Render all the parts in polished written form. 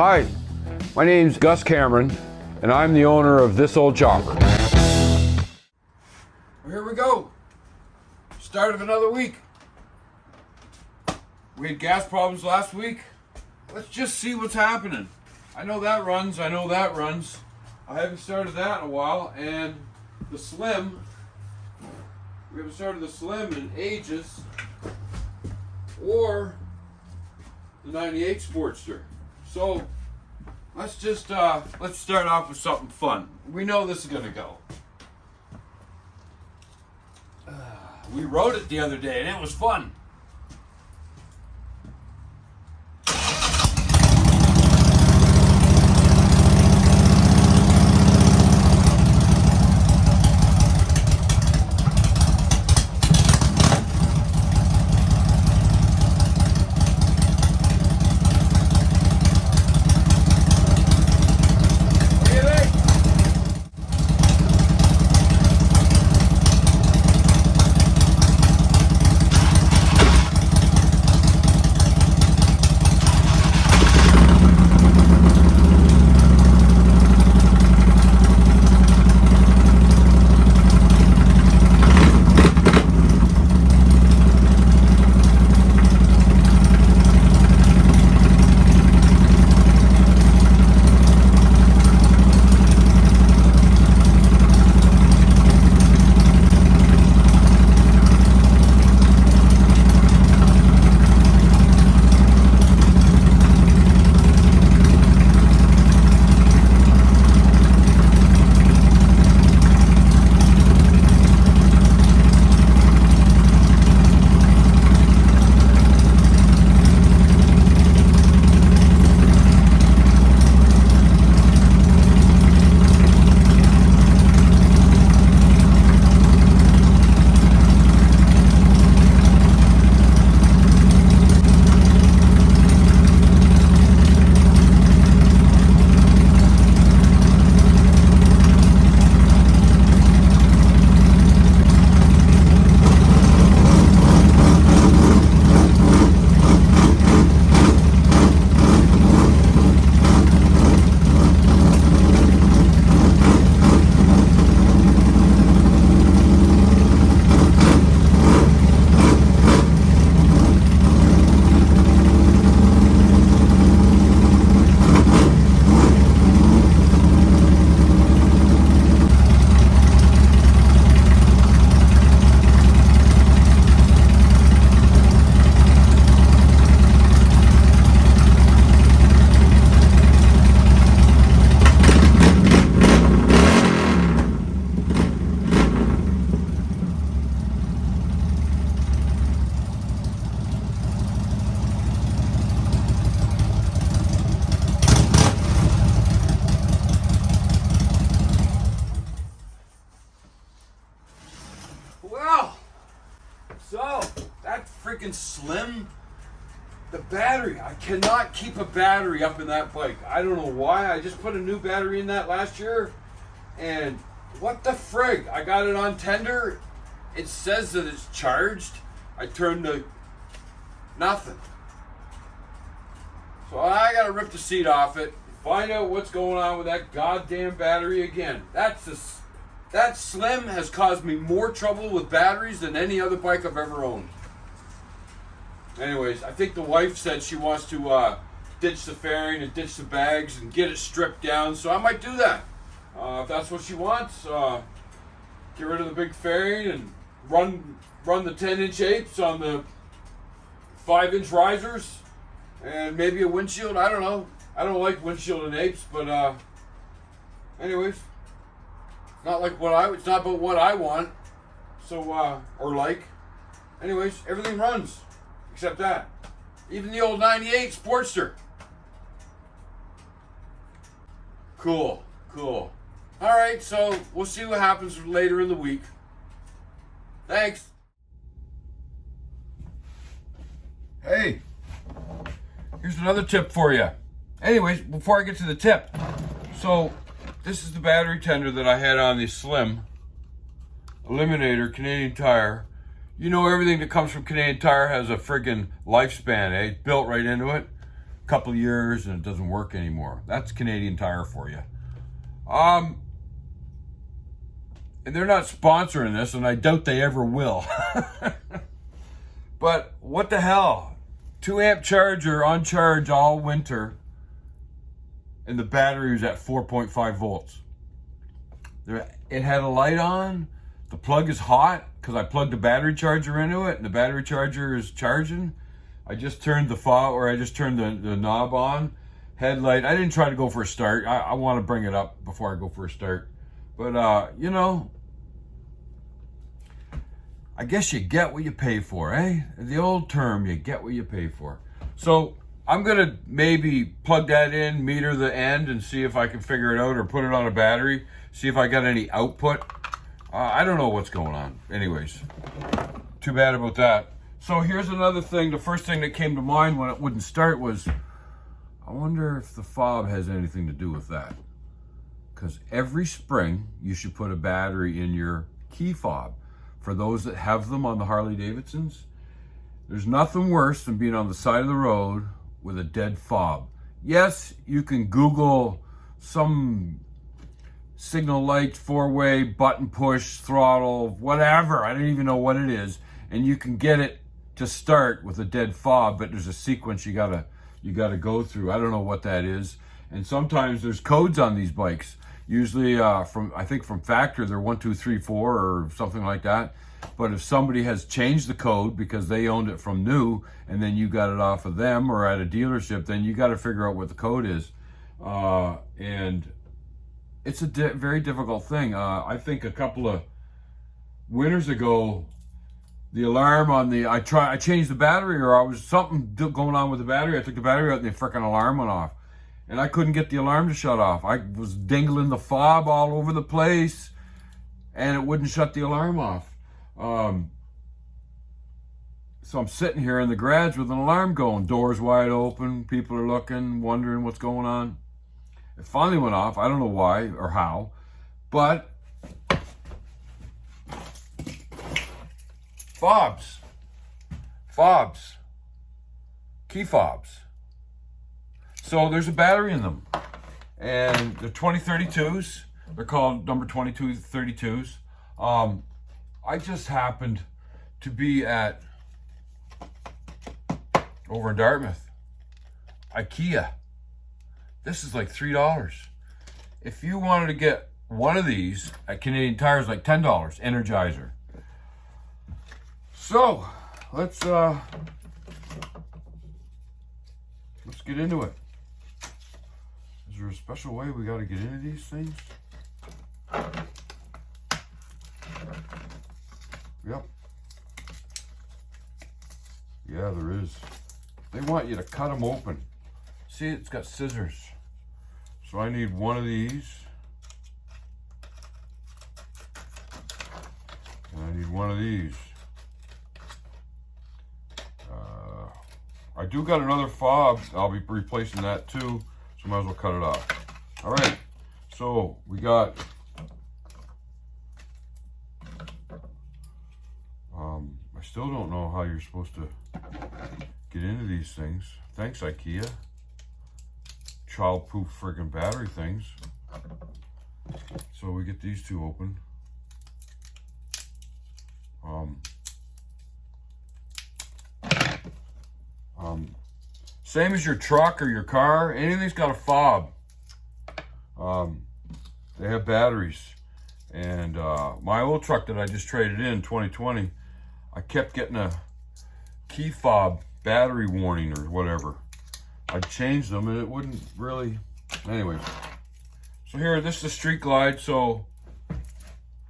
Hi, my name's Gus Cameron, and I'm the owner of This Old Jock. Well, here we go. Start of another week. We had gas problems last week. Let's just see what's happening. I know that runs. I haven't started that in a while, and the Slim, we haven't started the Slim in ages, or the 98 Sportster. So let's just let's start off with something fun. We know this is gonna go. We rode it the other day, and it was fun. Well, so that freaking Slim, the battery, I cannot keep a battery up in that bike. I don't know why. I just put a new battery in that last year, and what the frig? I got it on tender. It says that it's charged. I turned to nothing. So I gotta rip the seat off it, find out what's going on with that goddamn battery again. That Slim has caused me more trouble with batteries than any other bike I've ever owned. Anyways, I think the wife said she wants to ditch the fairing and ditch the bags and get it stripped down, so I might do that. If that's what she wants, get rid of the big fairing and run the 10-inch apes on the 5-inch risers and maybe a windshield. I don't know. I don't like windshield and apes, but anyways. It's not about what I want, so, or like. Anyways, everything runs, except that. Even the old 98 Sportster. Cool. Alright, so we'll see what happens later in the week. Thanks. Hey, here's another tip for you. Anyways, before I get to the tip, so this is the battery tender that I had on the Slim Eliminator Canadian Tire. You know, everything that comes from Canadian Tire has a friggin' lifespan, eh? It's built right into it. couple of years and it doesn't work anymore. That's Canadian Tire for you. And they're not sponsoring this, and I doubt they ever will. But what the hell? 2 amp charger on charge all winter, and the battery was at 4.5 volts. It had a light on. The plug is hot because I plugged the battery charger into it, and the battery charger is charging. I just turned the fob, or I just turned the knob on. Headlight. I didn't try to go for a start. I want to bring it up before I go for a start. But, you know, I guess you get what you pay for, eh? The old term, you get what you pay for. So I'm going to maybe plug that in, meter the end, and see if I can figure it out, or put it on a battery, see if I got any output. I don't know what's going on. Anyways, too bad about that. So here's another thing. The first thing that came to mind when it wouldn't start was, I wonder if the fob has anything to do with that. Because every spring, you should put a battery in your key fob. For those that have them on the Harley Davidsons, there's nothing worse than being on the side of the road with a dead fob. Yes, you can Google some signal light, 4-way, button push, throttle, whatever. I don't even know what it is. And you can get it to start with a dead fob, but there's a sequence you gotta go through. I don't know what that is. And sometimes there's codes on these bikes. Usually I think from factory, they're 1, 2, 3, 4 or something like that. But if somebody has changed the code because they owned it from new, and then you got it off of them or at a dealership, then you got to figure out what the code is. And it's a very difficult thing. I think a couple of winters ago, the alarm on the, I changed the battery, or I was something going on with the battery. I took the battery out and the freaking alarm went off. And I couldn't get the alarm to shut off. I was dingling the fob all over the place, and it wouldn't shut the alarm off. So I'm sitting here in the garage with an alarm going, doors wide open, people are looking, wondering what's going on. It finally went off. I don't know why or how, but fobs, key fobs. So there's a battery in them, and they're 2032s. They're called number 2232s. I just happened to be over in Dartmouth, IKEA. This is like $3. If you wanted to get one of these at Canadian Tire, like $10, Energizer. So let's get into it. Is there a special way we got to get into these things? Yep. Yeah, there is. They want you to cut them open. See, it's got scissors. So I need one of these. And I need one of these. I do got another fob. I'll be replacing that too. So might as well cut it off. All right. So we got I still don't know how you're supposed to get into these things. Thanks, IKEA. Child-proof friggin' battery things. So we get these two open. Same as your truck or your car, anything's got a fob. They have batteries. And my old truck that I just traded in 2020, I kept getting a key fob battery warning or whatever. I changed them and it wouldn't really, anyway. So here, this is the Street Glide. So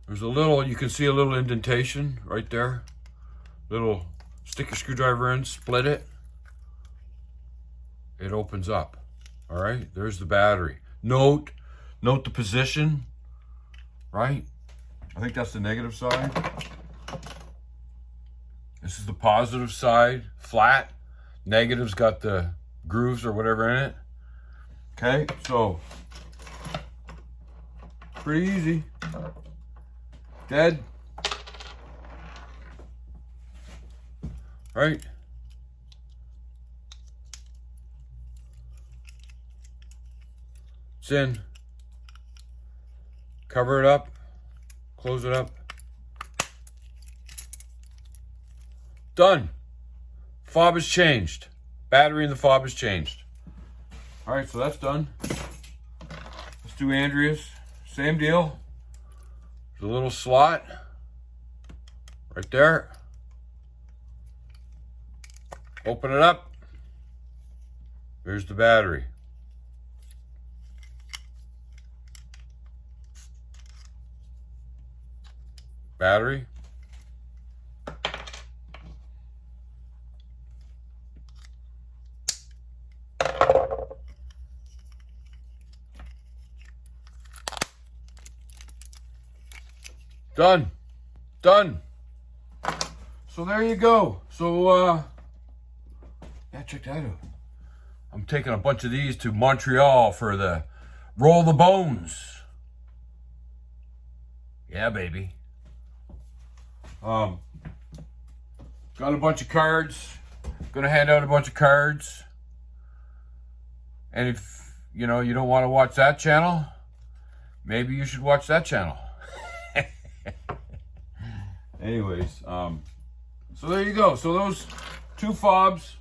there's a little, you can see a little indentation right there. Little, stick your screwdriver in, split it. It opens up. All right, there's the battery. Note the position, right? I think that's the negative side. This is the positive side, flat. Negative's got the grooves or whatever in it. Okay, so pretty easy. Dead. Right? It's in. Cover it up. Close it up. Done. Fob is changed. Battery in the fob is changed. All right, so that's done. Let's do Andrea's. Same deal. There's a little slot right there. Open it up. There's the battery. Battery. Done. Done. So there you go. So, yeah, check that out. I'm taking a bunch of these to Montreal for the Roll the Bones. Yeah, baby. Got a bunch of cards. Gonna hand out a bunch of cards. And if, you know, you don't want to watch that channel, maybe you should watch that channel. Anyways, so there you go. So those two fobs,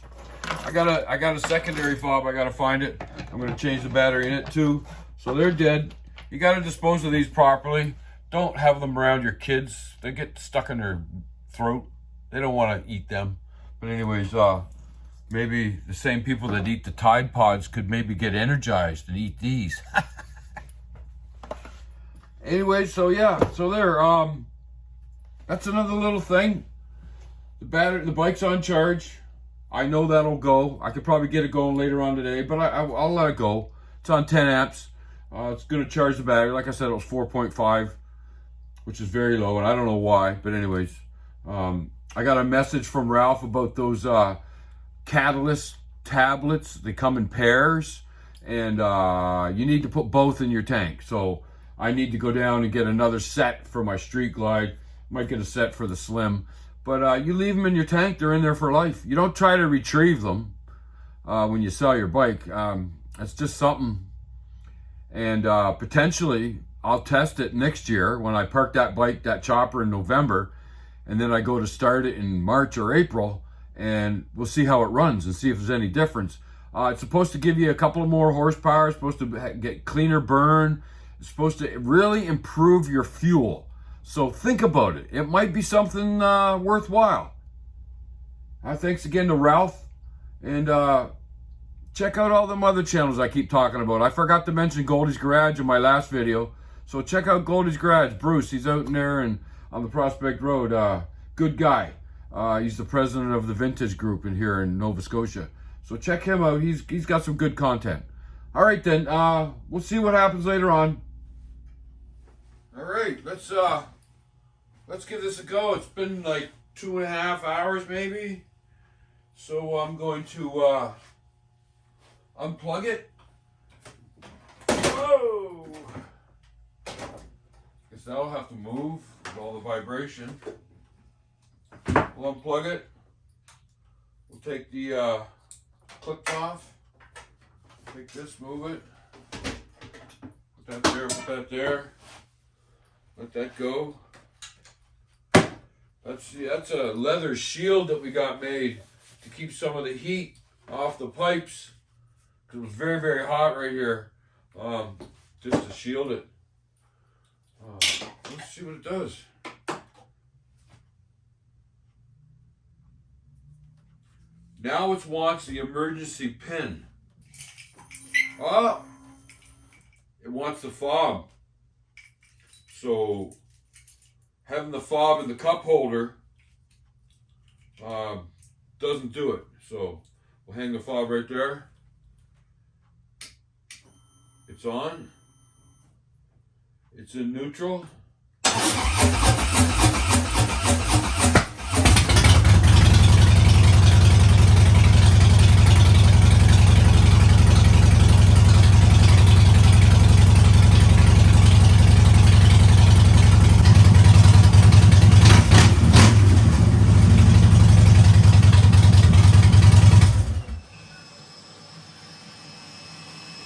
I got a secondary fob. I gotta find it. I'm gonna change the battery in it too. So they're dead. You gotta dispose of these properly. Don't have them around your kids. They get stuck in their throat. They don't want to eat them. But anyways, maybe the same people that eat the Tide Pods could maybe get energized and eat these. Anyway, so yeah, so there. That's another little thing. The bike's on charge. I know that'll go. I could probably get it going later on today, but I'll let it go. It's on 10 amps. It's going to charge the battery. Like I said, it was 4.5, which is very low, and I don't know why. But anyways, I got a message from Ralph about those Catalyst tablets. They come in pairs, and you need to put both in your tank. So I need to go down and get another set for my Street Glide. Might get a set for the Slim. But you leave them in your tank, they're in there for life. You don't try to retrieve them when you sell your bike. It's just something. And potentially, I'll test it next year when I park that bike, that chopper in November. And then I go to start it in March or April. And we'll see how it runs and see if there's any difference. It's supposed to give you a couple of more horsepower. It's supposed to get cleaner burn. It's supposed to really improve your fuel. So think about it. It might be something worthwhile. Thanks again to Ralph. And check out all them other channels I keep talking about. I forgot to mention Goldie's Garage in my last video. So check out Goldie's Garage. Bruce, he's out in there and on the Prospect Road. Good guy. He's the president of the Vintage Group in here in Nova Scotia. So check him out. He's got some good content. All right then. We'll see what happens later on. All right. Let's give this a go. It's been like 2.5 hours maybe. So I'm going to unplug it. Whoa! Guess that'll have to move with all the vibration. We'll unplug it. We'll take the clip off. Take this, move it. Put that there. Let that go. That's a leather shield that we got made to keep some of the heat off the pipes. Because it was very, very hot right here. Just to shield it. Let's see what it does. Now it wants the emergency pin. It wants the fob. So having the fob in the cup holder doesn't do it. So we'll hang the fob right there. It's on. It's in neutral.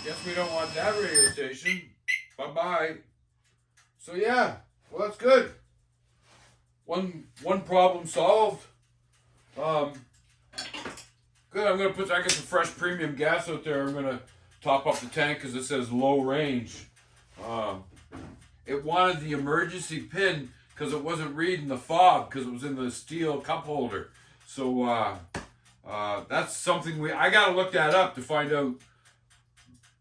Guess we don't want that radio station. Bye-bye. So yeah, well, that's good. One problem solved. Good. I got some fresh premium gas out there. I'm gonna top up the tank because it says low range. It wanted the emergency pin because it wasn't reading the fob because it was in the steel cup holder. So that's something I gotta look that up to find out.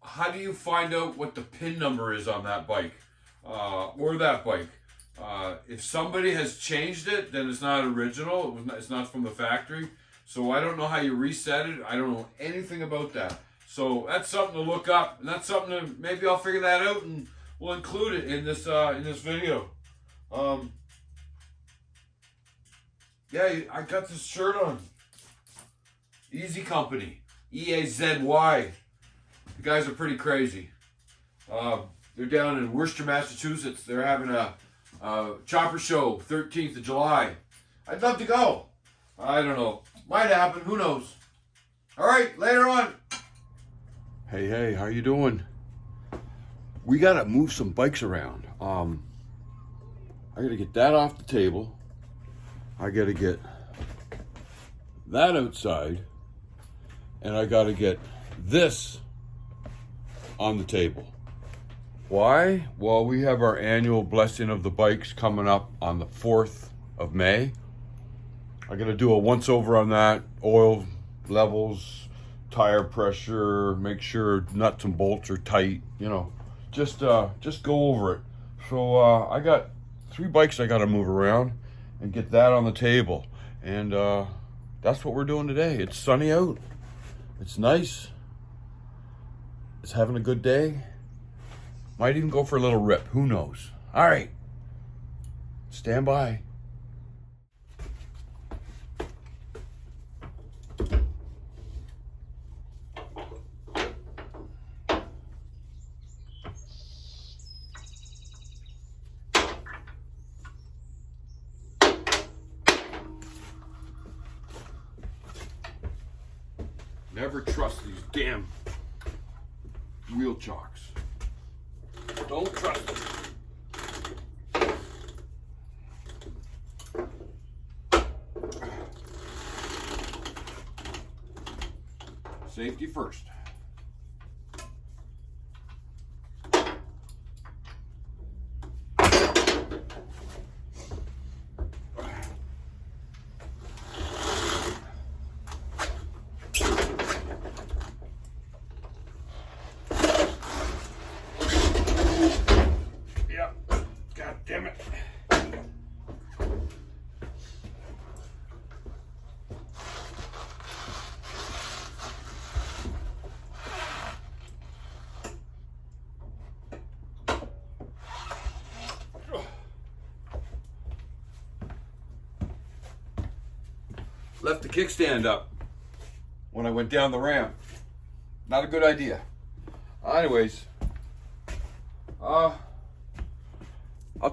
How do you find out what the pin number is on that bike or that bike? If somebody has changed it, then it's not original. It's not from the factory. So I don't know how you reset it. I don't know anything about that. So that's something to look up, and that's something to maybe I'll figure that out, and we'll include it in this video. Yeah, I got this shirt on. Easy Company, EAZY. The guys are pretty crazy. They're down in Worcester, Massachusetts. They're having a chopper show, 13th of July. I'd love to go. I don't know. Might happen. Who knows? All right, later on. Hey, how you doing? We got to move some bikes around. I got to get that off the table. I got to get that outside. And I got to get this on the table. Why? Well, we have our annual blessing of the bikes coming up on the 4th of May. I got to do a once over on that, oil levels, tire pressure, make sure nuts and bolts are tight, you know, just go over it. So I got 3 bikes I got to move around and get that on the table. And that's what we're doing today. It's sunny out. It's nice. It's having a good day. Might even go for a little rip. Who knows? All right. Stand by. Never trust these damn wheel chocks. Don't trust them. Safety first. Damn it. Left the kickstand up when I went down the ramp. Not a good idea. Anyways, I'll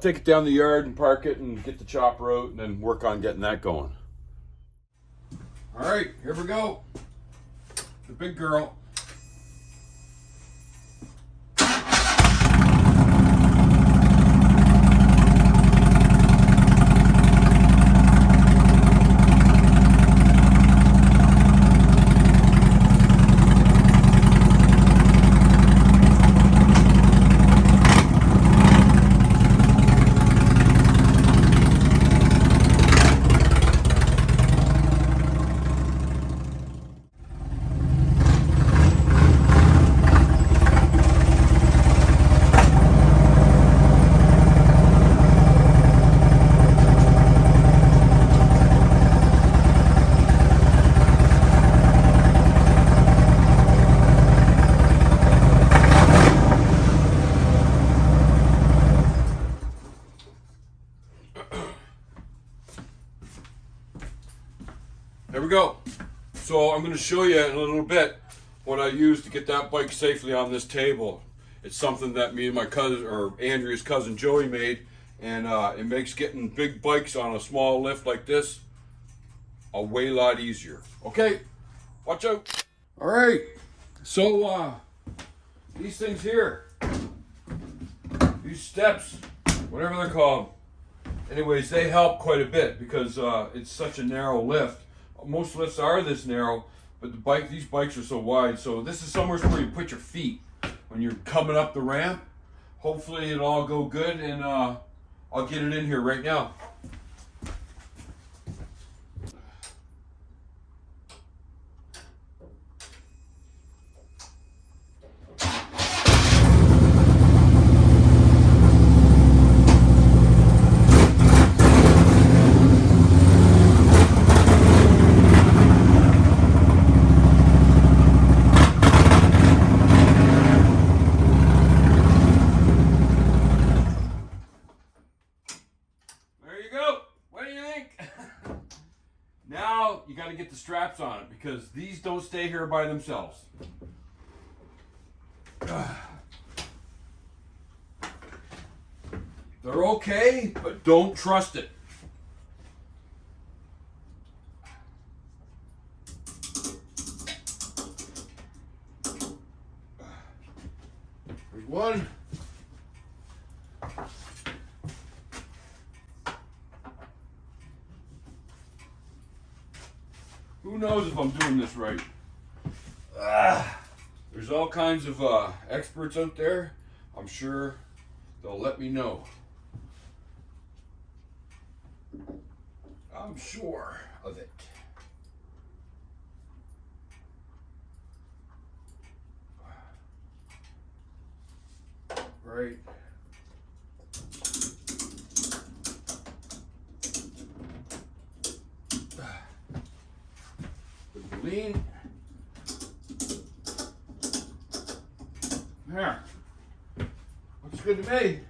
take it down the yard and park it and get the chopper out and then work on getting that going. All right, here we go. The big girl. There we go. So I'm going to show you in a little bit what I used to get that bike safely on this table. It's something that me and my cousin, or Andrea's cousin Joey, made, and it makes getting big bikes on a small lift like this a way lot easier. Okay, watch out. All right, so these things here, these steps, whatever they're called. Anyways, they help quite a bit because it's such a narrow lift. Most lifts are this narrow, but these bikes are so wide. So this is somewhere where you put your feet when you're coming up the ramp. Hopefully it'll all go good, and I'll get it in here right now. Now you got to get the straps on it because these don't stay here by themselves. They're okay, but don't trust it. There's one. Who knows if I'm doing this right? There's all kinds of experts out there. I'm sure they'll let me know. I'm sure of it. Right. Lean. There. Looks good to me.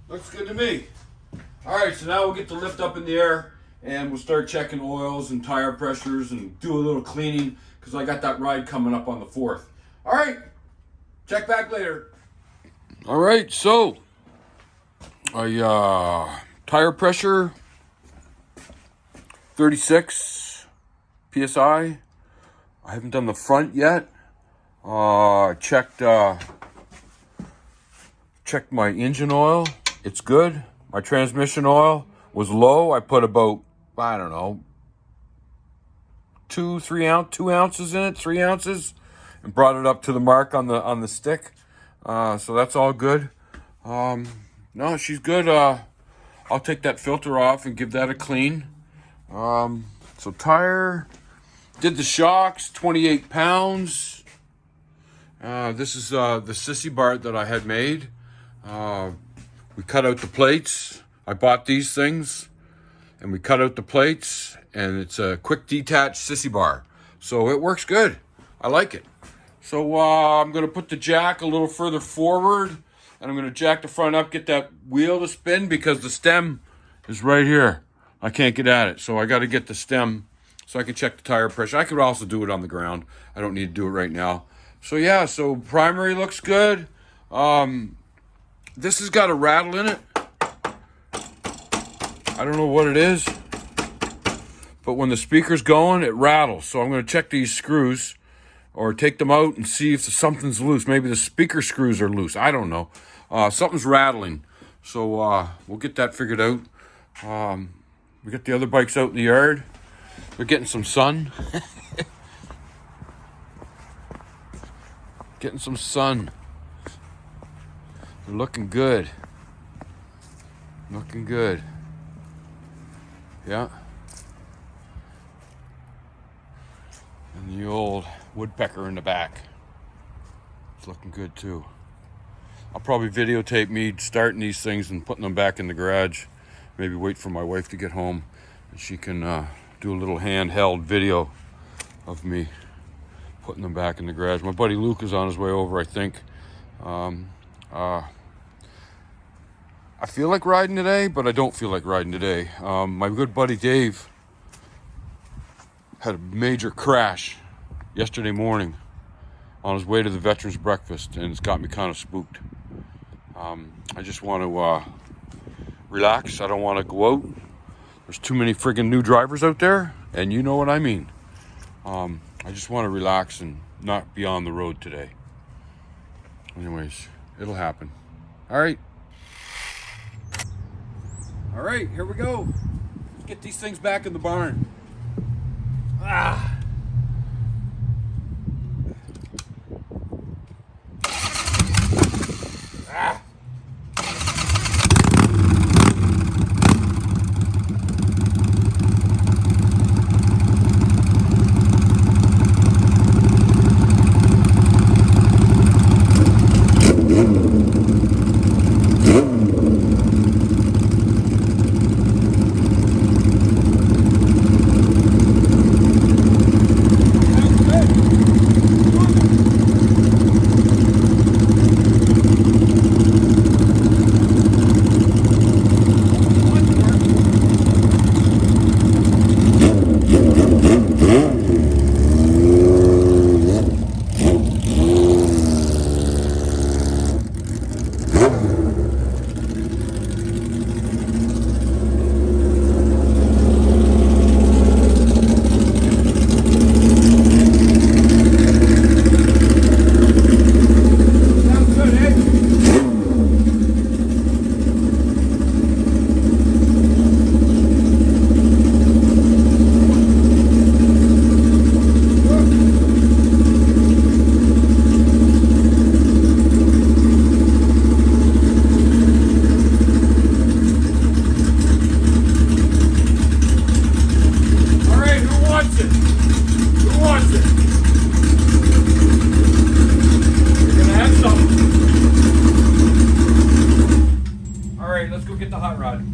Looks good to me. All right, so now we'll get the lift up in the air and we'll start checking oils and tire pressures and do a little cleaning because I got that ride coming up on the 4th. All right, check back later. All right, so tire pressure 36 PSI. I haven't done the front yet. Checked my engine oil. It's good. My transmission oil was low. I put about, I don't know, 2 ounces in it, 3 ounces, and brought it up to the mark on the stick. So that's all good. No, she's good. I'll take that filter off and give that a clean. So tire, did the shocks, 28 pounds. This is the Sissy Bart that I had made. We cut out the plates. I bought these things and we cut out the plates, and it's a quick detach Sissy Bar. So it works good. I like it. So I'm going to put the jack a little further forward, and I'm going to jack the front up, get that wheel to spin because the stem is right here. I can't get at it, so I got to get the stem so I can check the tire pressure. I could also do it on the ground. I don't need to do it right now. So yeah, so primary looks good. This has got a rattle in it. I don't know what it is, but when the speaker's going, it rattles. So I'm going to check these screws or take them out and see if something's loose. Maybe the speaker screws are loose. I don't know. Something's rattling. So we'll get that figured out. We got the other bikes out in the yard. They're getting some sun. Getting some sun. They're looking good. Looking good. Yeah. And the old woodpecker in the back. It's looking good too. I'll probably videotape me starting these things and putting them back in the garage. Maybe wait for my wife to get home and she can do a little handheld video of me putting them back in the garage. My buddy Luke is on his way over, I think. I feel like riding today, but I don't feel like riding today. My good buddy Dave had a major crash yesterday morning on his way to the Veterans Breakfast, and it's got me kind of spooked. I just want to relax. I don't want to go out. There's too many friggin' new drivers out there, and you know what I mean. I just want to relax and not be on the road today. Anyways, it'll happen. All right. All right, here we go. Let's get these things back in the barn. Ah. Ah. Let's go get the hot rod.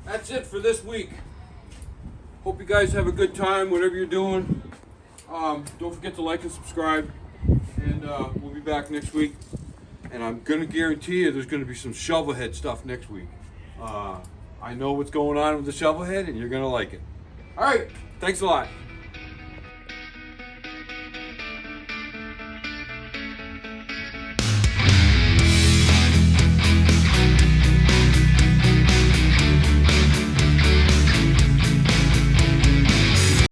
That's it for this week. Hope you guys have a good time, whatever you're doing. Don't forget to like and subscribe. And we'll be back next week. And I'm going to guarantee you there's going to be some shovel head stuff next week. I know what's going on with the shovel head, and you're going to like it. All right. Thanks a lot.